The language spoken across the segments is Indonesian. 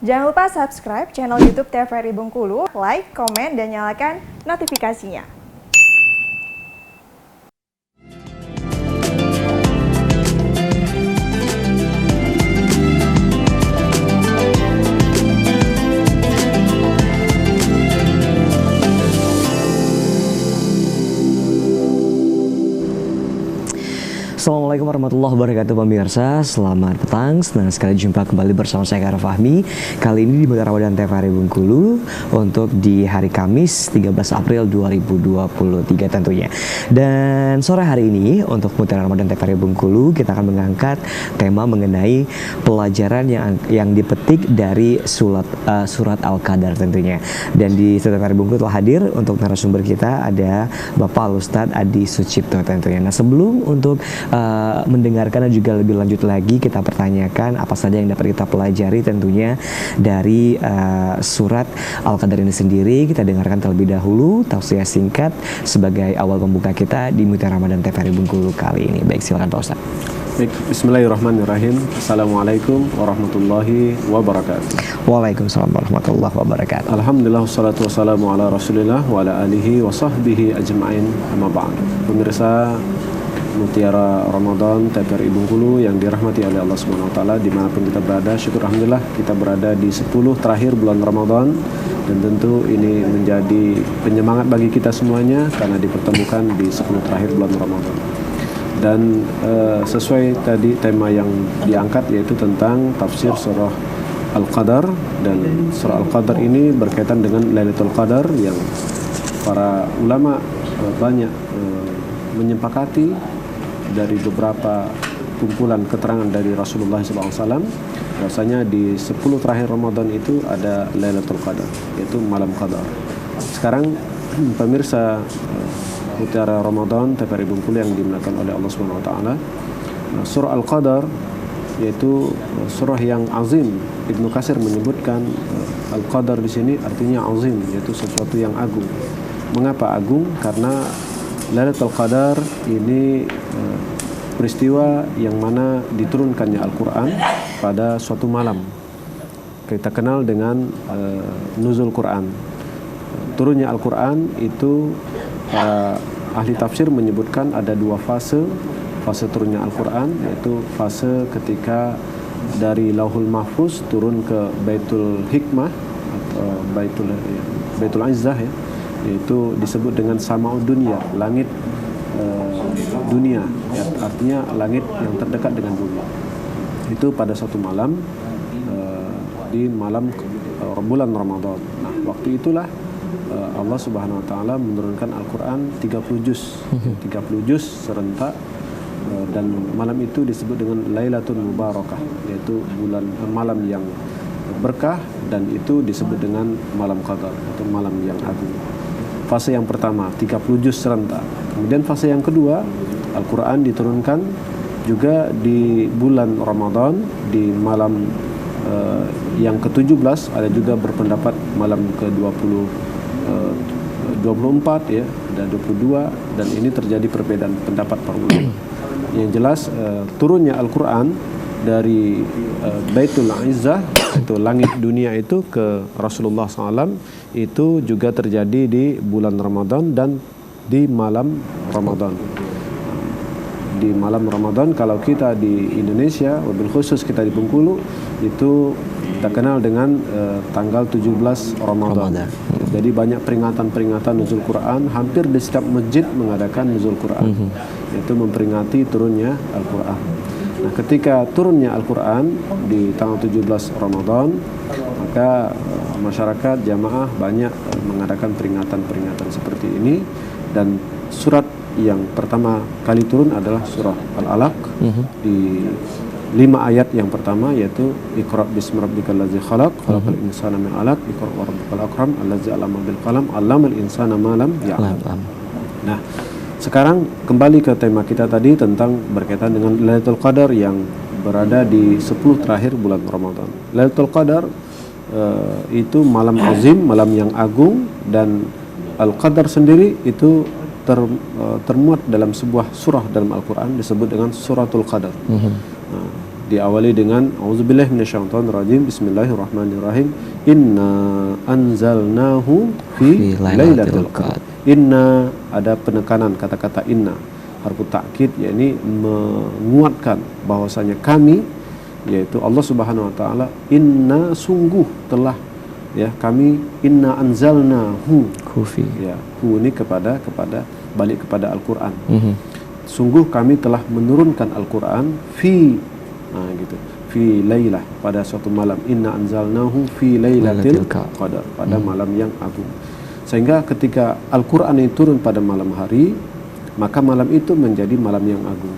Jangan lupa subscribe channel YouTube TVRI Bengkulu, like, komen, dan nyalakan notifikasinya. Assalamualaikum warahmatullahi wabarakatuh pemirsa. Selamat petang, senang sekali jumpa kembali bersama saya Kara Fahmi. Kali ini di Mutiara Ramadan TVRI Bengkulu untuk di hari Kamis 13 April 2023 tentunya. Dan sore hari ini untuk Mutiara Ramadan TVRI Bengkulu kita akan mengangkat tema mengenai pelajaran yang dipetik dari surat Al-Qadar tentunya. Dan di TVRI Bengkulu telah hadir untuk narasumber kita ada Bapak Al-Ustadz Adi Sucipto tentunya. Nah, sebelum untuk mendengarkan dan juga lebih lanjut lagi kita pertanyakan apa saja yang dapat kita pelajari tentunya dari surat Al-Qadar ini sendiri. Kita dengarkan terlebih dahulu tafsir singkat sebagai awal pembuka kita di Mutiara Ramadan TVRI Bengkulu kali ini. Baik, silakan Pak Ustadz. Baik, bismillahirrahmanirrahim. Assalamualaikum warahmatullahi wabarakatuh. Waalaikumsalam warahmatullahi wabarakatuh. Alhamdulillah, wassalatu wassalamu ala rasulillah wa ala alihi wa sahbihi ajma'in, amma ba'd. Pemirsa Mutiara Ramadan TVRI Bengkulu yang dirahmati oleh Allah Subhanahu wa taala dimanapun kita berada, syukur alhamdulillah kita berada di 10 terakhir bulan Ramadan, dan tentu ini menjadi penyemangat bagi kita semuanya karena dipertemukan di 10 terakhir bulan Ramadan. Dan sesuai tadi tema yang diangkat yaitu tentang tafsir surah Al-Qadar, dan surah Al-Qadar ini berkaitan dengan Lailatul Qadar yang para ulama banyak menyepakati dari beberapa kumpulan keterangan dari Rasulullah SAW bahwasanya di 10 terakhir Ramadan itu ada Lailatul Qadar, yaitu malam Qadar. Sekarang pemirsa Mutiara Ramadan TVRI Bengkulu yang dimuliakan oleh Allah Subhanahu wa taala, surah Al-Qadar yaitu surah yang azim. Ibnu Katsir menyebutkan Al-Qadar di sini artinya azim, yaitu sesuatu yang agung. Mengapa agung? Karena Lailatul Qadar ini peristiwa yang mana diturunkannya Al-Quran pada suatu malam. Kita kenal dengan nuzul Quran. Turunnya Al-Quran itu ahli tafsir menyebutkan ada dua fase turunnya Al-Quran, yaitu fase ketika dari Lauhul Mahfuz turun ke Baitul Hikmah atau Baitul Izzah ya, yaitu disebut dengan Sama'ud Dunya, langit dunia ya, artinya langit yang terdekat dengan bumi. Itu pada suatu malam di malam bulan Ramadan. Nah, waktu itulah Allah Subhanahu wa taala menurunkan Al-Qur'an 30 juz serentak, dan malam itu disebut dengan Lailatul Mubarakah, yaitu malam yang berkah, dan itu disebut dengan malam Qadar atau malam yang agung. Fase yang pertama 30 juz serentak. Kemudian fase yang kedua Al-Quran diturunkan juga di bulan Ramadan di malam yang ke-17, ada juga berpendapat malam ke-24 ya, ada 22, dan ini terjadi perbedaan pendapat para ulama. Yang jelas turunnya Al-Quran dari Baitul Izzah itu langit dunia itu ke Rasulullah SAW itu juga terjadi di bulan Ramadan dan di malam Ramadan. Di malam Ramadan kalau kita di Indonesia, wabil khusus kita di Bengkulu, itu kita kenal dengan tanggal 17 Ramadan. Jadi banyak peringatan-peringatan nuzul Quran, hampir di setiap masjid mengadakan nuzul Quran, yaitu memperingati turunnya Al-Quran. Nah, ketika turunnya Al-Quran di tanggal 17 Ramadan, maka masyarakat jamaah banyak mengadakan peringatan-peringatan seperti ini. Dan surat yang pertama kali turun adalah surah Al-Alaq di 5 ayat yang pertama, yaitu Iqra bismi rabbikal ladzi khalaq, khalaqal insana min 'alaq, Iqra wa rabbukal akram, alladzi 'allama bil qalam, 'allamal insana ma lam ya'lam. Nah, sekarang kembali ke tema kita tadi tentang berkaitan dengan Lailatul Qadar yang berada di 10 terakhir bulan Ramadan. Lailatul Qadar itu malam azim, malam yang agung, dan Al-Qadar sendiri itu termuat dalam sebuah surah dalam Al-Quran disebut dengan Suratul Qadar. Nah, diawali dengan auzubillahi minasyaitonirrajim, bismillahirrahmanirrahim, inna anzalnahu fi lailatul qadar. Inna, ada penekanan kata-kata inna, harfu ta'kid, yakni menguatkan bahwasanya kami, yaitu Allah Subhanahu wa taala, inna, sungguh telah, ya, kami, inna anzalnahu, Kufi. ya, hu ini kepada balik kepada Al-Qur'an. Sungguh kami telah menurunkan Al-Qur'an fi, gitu, fi lailah, pada suatu malam, inna anzalnahu fi lailatul qadar, pada malam yang agung. Sehingga ketika Al-Qur'an itu turun pada malam hari, maka malam itu menjadi malam yang agung.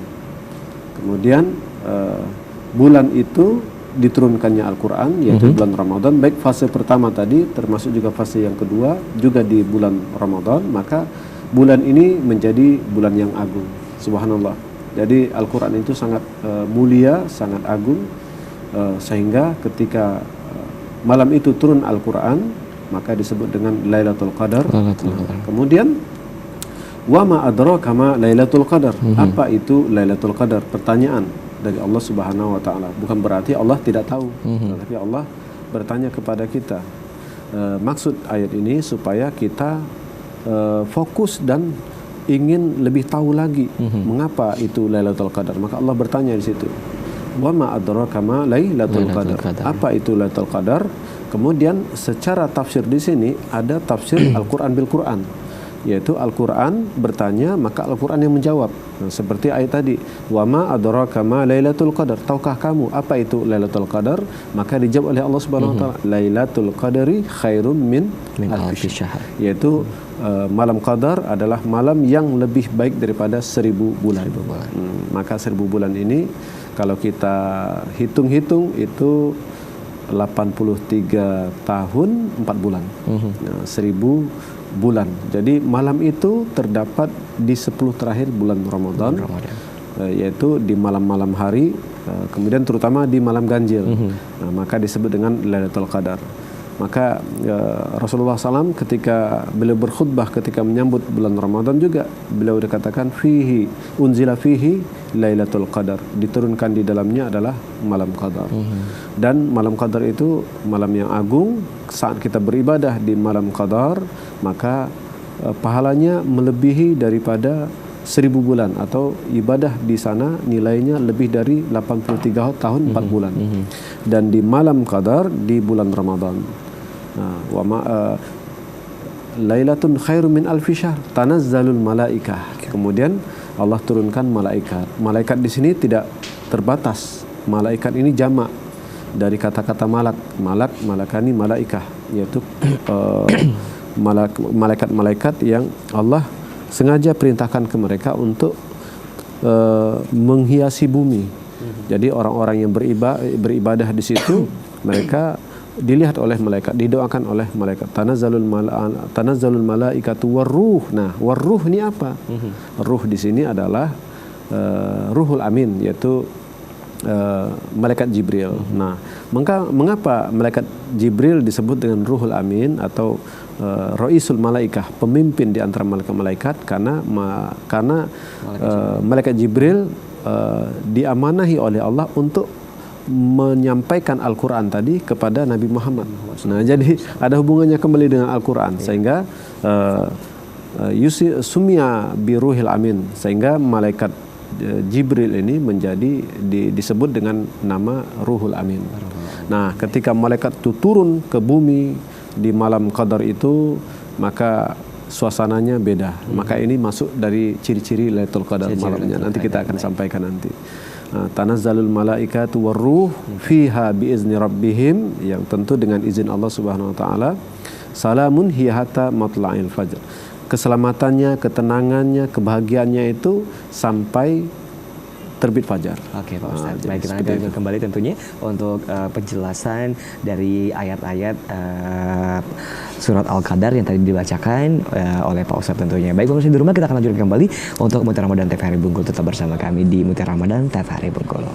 Kemudian bulan itu diturunkannya Al-Quran, yaitu bulan Ramadan, baik fase pertama tadi termasuk juga fase yang kedua juga di bulan Ramadan, maka bulan ini menjadi bulan yang agung. Subhanallah. Jadi Al-Quran itu sangat mulia, sangat agung, sehingga ketika malam itu turun Al-Quran, maka disebut dengan Lailatul Qadar. Kemudian wa ma adraka ma Lailatul Qadar. Apa itu Lailatul Qadar? Pertanyaan dari Allah Subhanahu wa taala. Bukan berarti Allah tidak tahu, tetapi Allah bertanya kepada kita. Maksud ayat ini supaya kita fokus dan ingin lebih tahu lagi mengapa itu Lailatul Qadar. Maka Allah bertanya di situ, wa ma adraka ma Lailatul Qadar. Apa itu Lailatul Qadar? Kemudian secara tafsir di sini ada tafsir Al-Qur'an bil Qur'an, yaitu Al-Qur'an bertanya maka Al-Qur'an yang menjawab. Nah, seperti ayat tadi, wa ma adraka ma Lailatul Qadar. Tahukah kamu apa itu Lailatul Qadar? Maka dijawab oleh Allah Subhanahu wa taala, Lailatul Qadari khairum min alfi syahr. Yaitu malam qadar adalah malam yang lebih baik daripada 1000 bulan. Maka 1000 bulan ini kalau kita hitung-hitung itu 83 tahun 4 bulan. 1000 bulan. Jadi malam itu terdapat di 10 terakhir bulan Ramadan. Yaitu di malam-malam hari, kemudian terutama di malam ganjil. Nah, maka disebut dengan Lailatul Qadar. Maka Rasulullah SAW ketika beliau berkhutbah ketika menyambut bulan Ramadan juga beliau dikatakan fihi unzila fihi Lailatul Qadar, diturunkan di dalamnya adalah malam qadar. Dan malam qadar itu malam yang agung. Saat kita beribadah di malam qadar, maka pahalanya melebihi daripada 1000 bulan, atau ibadah di sana nilainya lebih dari 83 tahun 4 bulan. Dan di malam qadar di bulan Ramadan, Lailatun khairum min alfi syahr tanazzalul malaikah. Kemudian Allah turunkan malaikat. Malaikat di sini tidak terbatas. Malaikat ini jamak dari kata-kata malak. Malakani malaikah, yaitu malaikat-malaikat yang Allah sengaja perintahkan ke mereka untuk menghiasi bumi. Jadi orang-orang yang beribadah di situ, mereka dilihat oleh malaikat, didoakan oleh malaikat. Tanazzalul malaikatu warruh. Nah, warruh ini apa? Ruh di sini adalah ruhul amin, yaitu malaikat Jibril. Nah, mengapa malaikat Jibril disebut dengan ruhul amin atau Raisul Malaikah, pemimpin di antara malaikat-malaikat? Karena malaikat Jibril diamanahi oleh Allah untuk menyampaikan Al-Quran tadi kepada Nabi Muhammad. Nah, jadi ada hubungannya kembali dengan Al-Quran, sehingga sumia biruhil amin, sehingga malaikat Jibril ini menjadi disebut dengan nama Ruhul Amin. Nah, ketika malaikat itu turun ke bumi di malam qadar itu, maka suasananya beda. Maka ini masuk dari ciri-ciri Lailatul Qadar malamnya. Nanti kita akan sampaikan nanti. Tanazzalul malaikatu warruh fiha biizni rabbihim, yang tentu dengan izin Allah Subhanahu wa taala. Salamun hiya hatta matla'il fajr. Keselamatannya, ketenangannya, kebahagiaannya itu sampai terbit fajar. Oke, Pak Ustaz. Baik, kita akan kembali tentunya untuk penjelasan dari ayat-ayat surat Al-Qadar yang tadi dibacakan oleh Pak Ustaz tentunya. Baik, pemirsa di rumah, kita akan lanjutkan kembali untuk Mutiara Ramadan TVRI Bengkulu. Tetap bersama kami di Mutiara Ramadan TVRI Bengkulu.